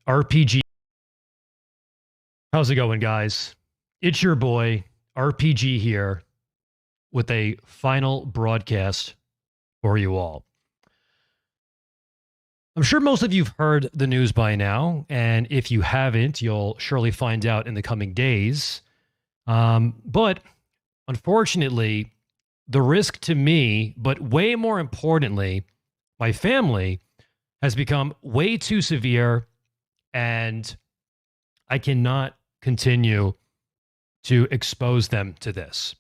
RPG. How's it going, guys? It's your boy, RPG here, with a final broadcast for you all. I'm sure most of you've heard the news by now, and if you haven't, you'll surely find out in the coming days. But unfortunately, the risk to me, but way more importantly, my family, has become way too severe, and I cannot continue to expose them to this.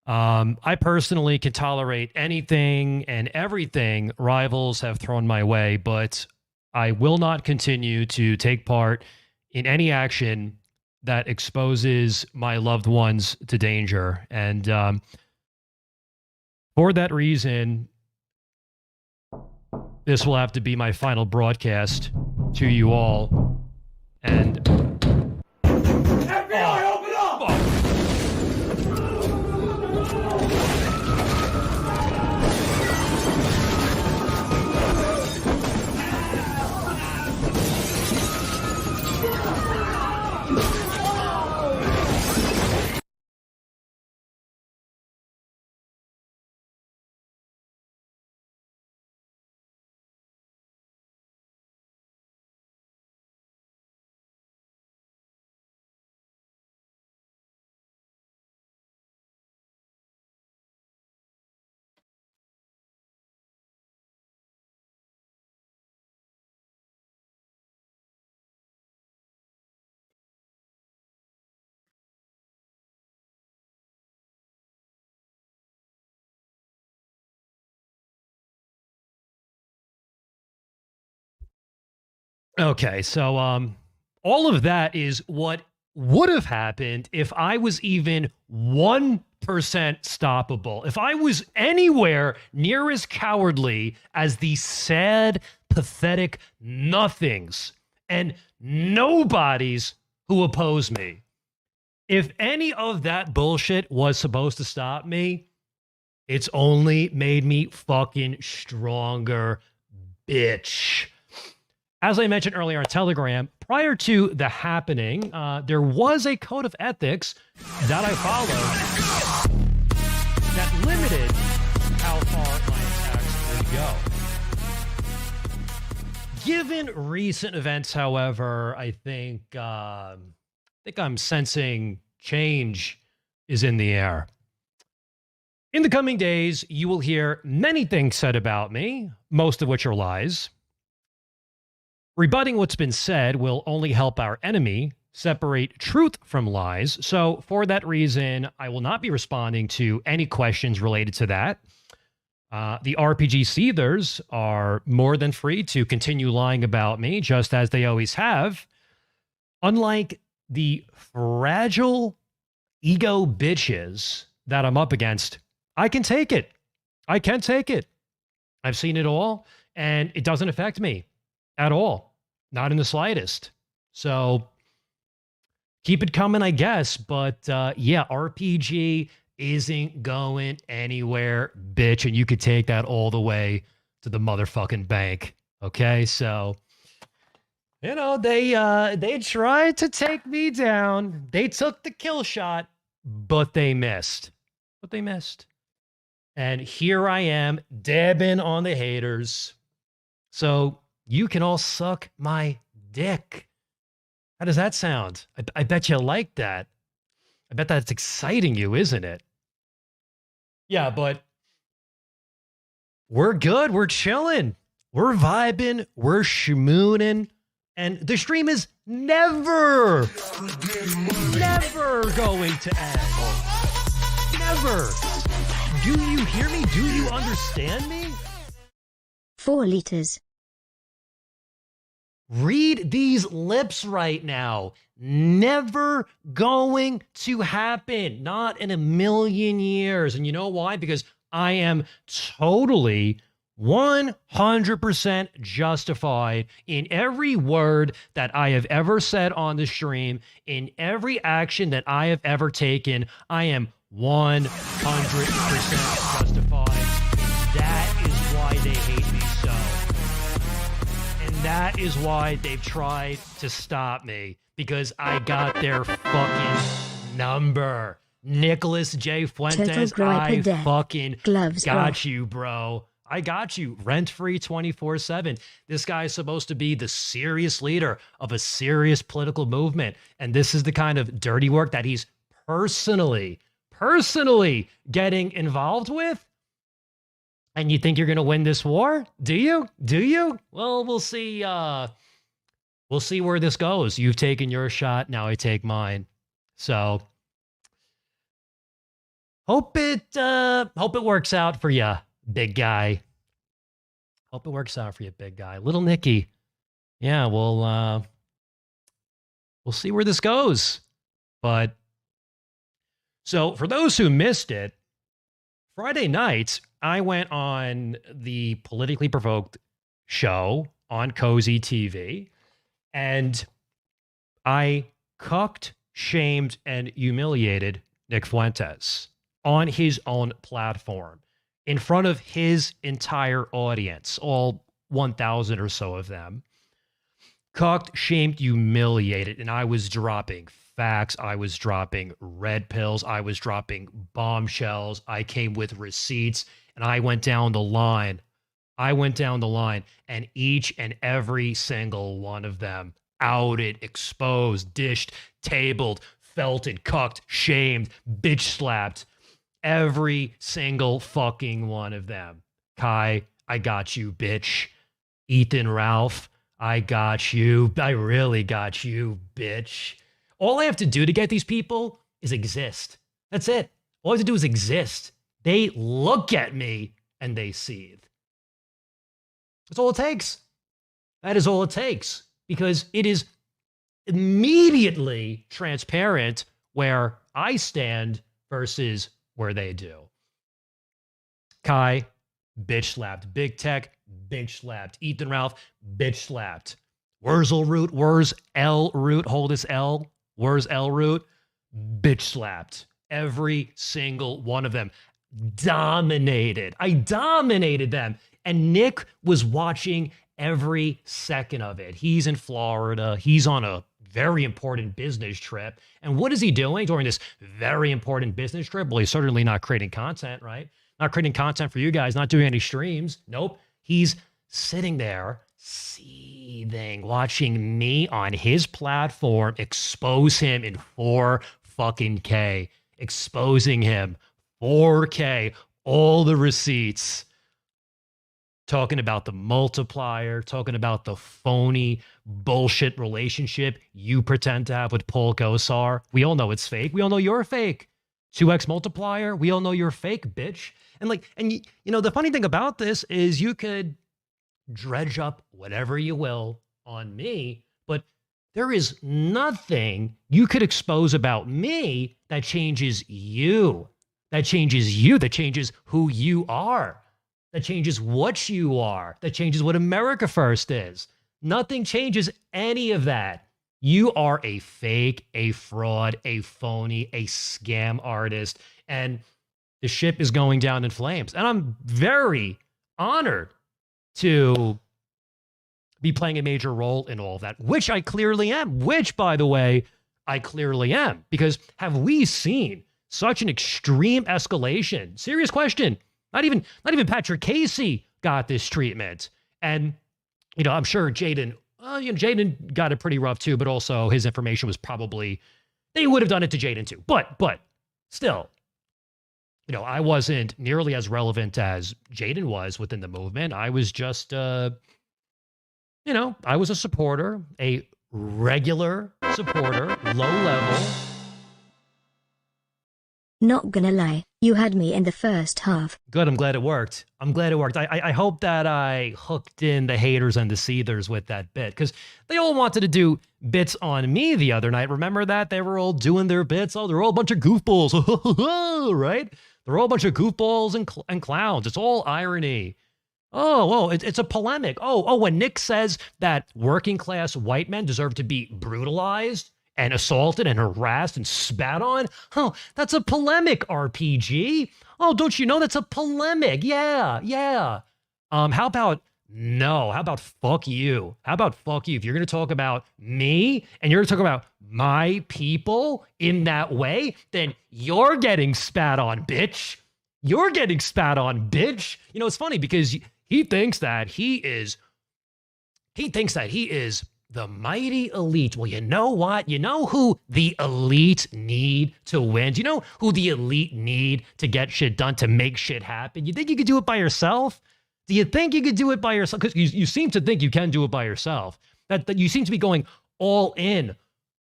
I personally can tolerate anything and everything rivals have thrown my way, but I will not continue to take part in any action that exposes my loved ones to danger. And for that reason, this will have to be my final broadcast to you all. And FBI, open up! okay, so all of that is what would have happened if I was even 1% stoppable. If I was anywhere near as cowardly as these sad, pathetic nothings and nobodies who oppose me. If any of that bullshit was supposed to stop me, it's only made me fucking stronger, bitch. As I mentioned earlier on Telegram, prior to the happening, there was a code of ethics that I followed that limited how far my attacks would go. Given recent events, however, I think I'm sensing change is in the air. In the coming days, you will hear many things said about me, most of which are lies. Rebutting what's been said will only help our enemy separate truth from lies. So for that reason, I will not be responding to any questions related to that. The RPG Seethers are more than free to continue lying about me, just as they always have. Unlike the fragile ego bitches that I'm up against, I can take it. I can take it. I've seen it all, and it doesn't affect me at all. Not in the slightest. So keep it coming, I guess. But yeah, RPG isn't going anywhere, bitch. And you could take that all the way to the motherfucking bank. Okay, so you know, they tried to take me down. They took the kill shot, but they missed. And here I am, dabbing on the haters. So you can all suck my dick. How does that sound? I bet you like that. I bet that's exciting you, isn't it? Yeah, but we're good. We're chilling. We're vibing. We're schmooning. And the stream is never going to end. Never. Do you hear me? Do you understand me? 4 liters. Read these lips right now. Never going to happen. Not in a million years. And you know why? Because I am totally 100% justified in every word that I have ever said on the stream, in every action that I have ever taken. I am 100% justified. That is why they hate me so. And that is why they've tried to stop me, because I got their fucking number. Nicholas J. Fuentes, I fucking got you, bro. I got you. Rent-free 24/7. This guy is supposed to be the serious leader of a serious political movement. And this is the kind of dirty work that he's personally getting involved with. And you think you're going to win this war? Do you? Do you? Well, we'll see. We'll see where this goes. You've taken your shot. Now I take mine. So hope it works out for you, big guy. Hope it works out for you, big guy. Little Nicky. Yeah, we'll see where this goes. But so for those who missed it, Friday night, I went on the Politically Provoked show on Cozy TV, and I cucked, shamed, and humiliated Nick Fuentes on his own platform in front of his entire audience, all 1,000 or so of them. Cucked, shamed, humiliated, and I was dropping facts. I was dropping red pills. I was dropping bombshells. I came with receipts, and I went down the line. And each and every single one of them outed, exposed, dished, tabled, felted, cucked, shamed, bitch slapped. Every single fucking one of them. Kai, I got you, bitch. Ethan Ralph, I got you. I really got you, bitch. All I have to do to get these people is exist. That's it. All I have to do is exist. They look at me and they seethe. That's all it takes. That is all it takes, because it is immediately transparent where I stand versus where they do. Kai, bitch slapped. Big Tech, bitch slapped. Ethan Ralph, bitch slapped. Wurzel Root, Wurz L Root, hold this L. Where's L Root? Bitch slapped. Every single one of them. Dominated. I dominated them. And Nick was watching every second of it. He's in Florida. He's on a very important business trip. And what is he doing during this very important business trip? Well, he's certainly not creating content, right? Not creating content for you guys, not doing any streams. Nope. He's sitting there seething, watching me on his platform expose him in 4K, exposing him 4K, all the receipts, talking about the multiplier, talking about the phony bullshit relationship you pretend to have with Paul Gosar. We all know it's fake. We all know you're fake. 2x multiplier. We all know you're fake, bitch. And the funny thing about this is you could dredge up whatever you will on me, but there is nothing you could expose about me that changes you, that changes who you are, that changes what you are, that changes what America First is. Nothing changes any of that. You are a fake, a fraud, a phony, a scam artist, and the ship is going down in flames. And I'm very honored to be playing a major role in all of that, which I clearly am, by the way, I clearly am, because have we seen such an extreme escalation? Serious question. Not even Patrick Casey got this treatment. And, I'm sure Jaden got it pretty rough too, but also his information was probably, they would have done it to Jaden too. But still, I wasn't nearly as relevant as Jaden was within the movement. I was just, I was a supporter, a regular supporter, low level. Not gonna lie, you had me in the first half. Good, I'm glad it worked. I hope that I hooked in the haters and the seethers with that bit, because they all wanted to do bits on me the other night. Remember that? They were all doing their bits. Oh, they're all a bunch of goofballs, right? They're all a bunch of goofballs and clowns. It's all irony. Oh, it's a polemic. When Nick says that working class white men deserve to be brutalized and assaulted and harassed and spat on, that's a polemic, RPG. Oh, don't you know that's a polemic? Yeah. How about No. How about fuck you? How about fuck you? If you're going to talk about me and you're going to talk about my people in that way, then you're getting spat on, bitch. You're getting spat on, bitch. You know, it's funny because he thinks that he is the mighty elite. Well, you know what? You know who the elite need to win? Do you know who the elite need to get shit done, to make shit happen? You think you could do it by yourself? Do you think you could do it by yourself? Because you seem to think you can do it by yourself. That you seem to be going all in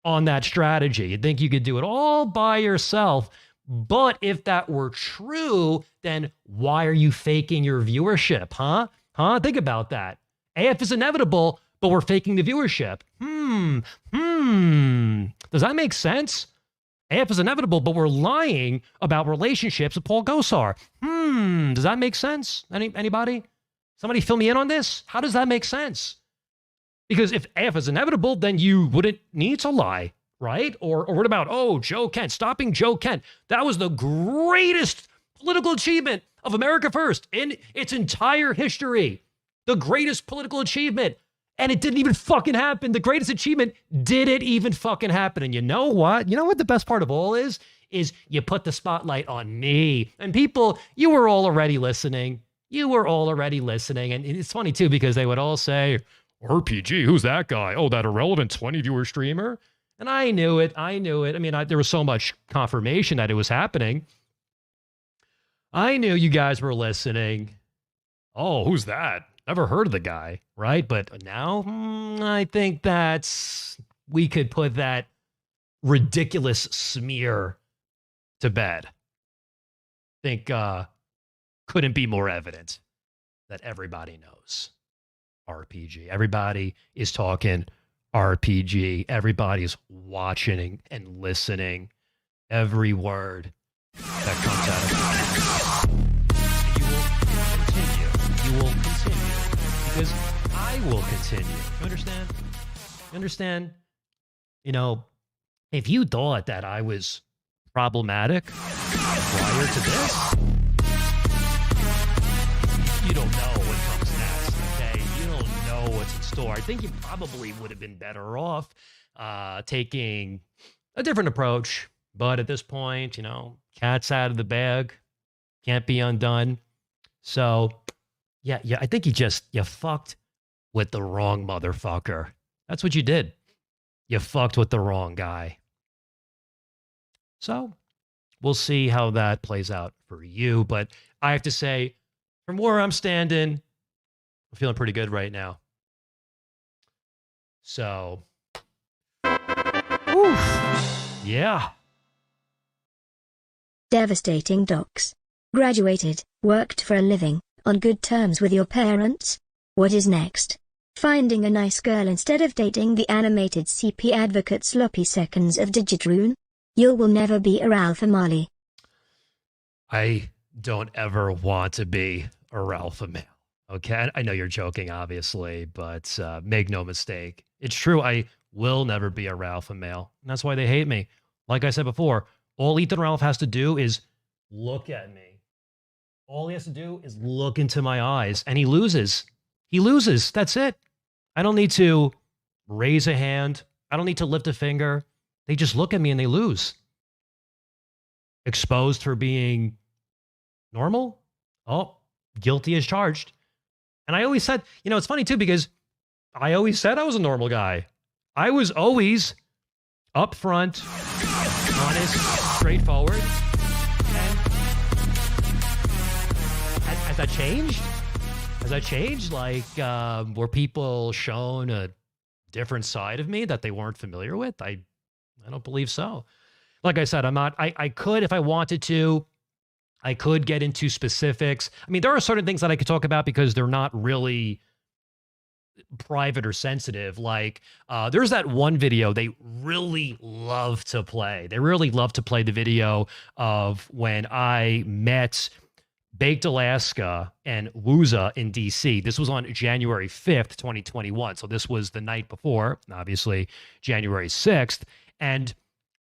on that strategy. You think you could do it all by yourself. But if that were true, then why are you faking your viewership, huh? Think about that. AF is inevitable, but we're faking the viewership. Does that make sense? AF is inevitable, but we're lying about relationships with Paul Gosar. Does that make sense? Anybody? Somebody fill me in on this? How does that make sense? Because if AF is inevitable, then you wouldn't need to lie, right? Or what about, Joe Kent, stopping Joe Kent? That was the greatest political achievement of America First in its entire history. The greatest political achievement. And it didn't even fucking happen. The greatest achievement didn't even fucking happen. And you know what? You know what the best part of all is? Is you put the spotlight on me. And people, you were all already listening. You were all already listening. And it's funny too, because they would all say, RPG, who's that guy? Oh, that irrelevant 20-viewer streamer? And I knew it. I mean, there was so much confirmation that it was happening. I knew you guys were listening. Oh, who's that? Never heard of the guy, right? But now I think we could put that ridiculous smear to bed. I think couldn't be more evident that everybody knows RPG. Everybody is talking RPG. Everybody's watching and listening. Every word that comes out of my mouth. You will continue. Because I will continue. You understand? You understand? You know, if you thought that I was problematic prior to this, you don't know what comes next, okay? You don't know what's in store. I think you probably would have been better off taking a different approach. But at this point, you know, cat's out of the bag. Can't be undone. So, yeah, I think you fucked with the wrong motherfucker. That's what you did. You fucked with the wrong guy. So, we'll see how that plays out for you. But I have to say, from where I'm standing, I'm feeling pretty good right now. So, yeah. Devastating docs. Graduated, worked for a living, on good terms with your parents? What is next? Finding a nice girl instead of dating the animated CP advocate sloppy seconds of Digitroon? You will never be a Ralph Amali. I don't ever want to be a Ralph male. Okay, I know you're joking, obviously, but make no mistake. It's true, I will never be a Ralph male. And that's why they hate me. Like I said before, all Ethan Ralph has to do is look at me. All he has to do is look into my eyes, and he loses. He loses. That's it. I don't need to raise a hand. I don't need to lift a finger. They just look at me and they lose. Exposed for being normal? Oh, guilty as charged. And I always said, you know, it's funny too, because I always said I was a normal guy. I was always upfront, honest, straightforward. And has that changed? Has that changed? Like, were people shown a different side of me that they weren't familiar with? I don't believe so. Like I said, I'm not, I could, if I wanted to, I could get into specifics. I mean, there are certain things that I could talk about because they're not really private or sensitive. Like, there's that one video they really love to play. They really love to play the video of when I met Baked Alaska and Wooza in DC. This was on January 5th, 2021. So this was the night before, obviously, January 6th. And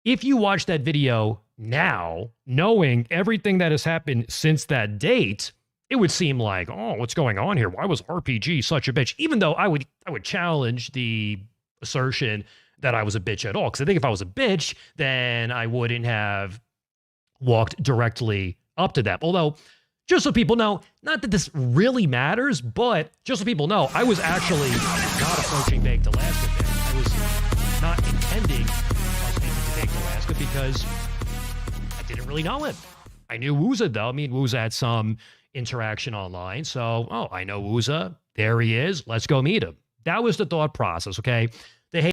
if you watch that video now, knowing everything that has happened since that date, it would seem like, oh, what's going on here? Why was RPG such a bitch? Even though I would challenge the assertion that I was a bitch at all. Because I think if I was a bitch, then I wouldn't have walked directly up to them. Although, just so people know, not that this really matters, but just so people know, I was actually not approaching Baked Alaska there. I was not intending us being to Baked Alaska because I didn't really know him. I knew Wooza, though. I mean, Wooza had some interaction online. So, oh, I know Wooza. There he is. Let's go meet him. That was the thought process, okay?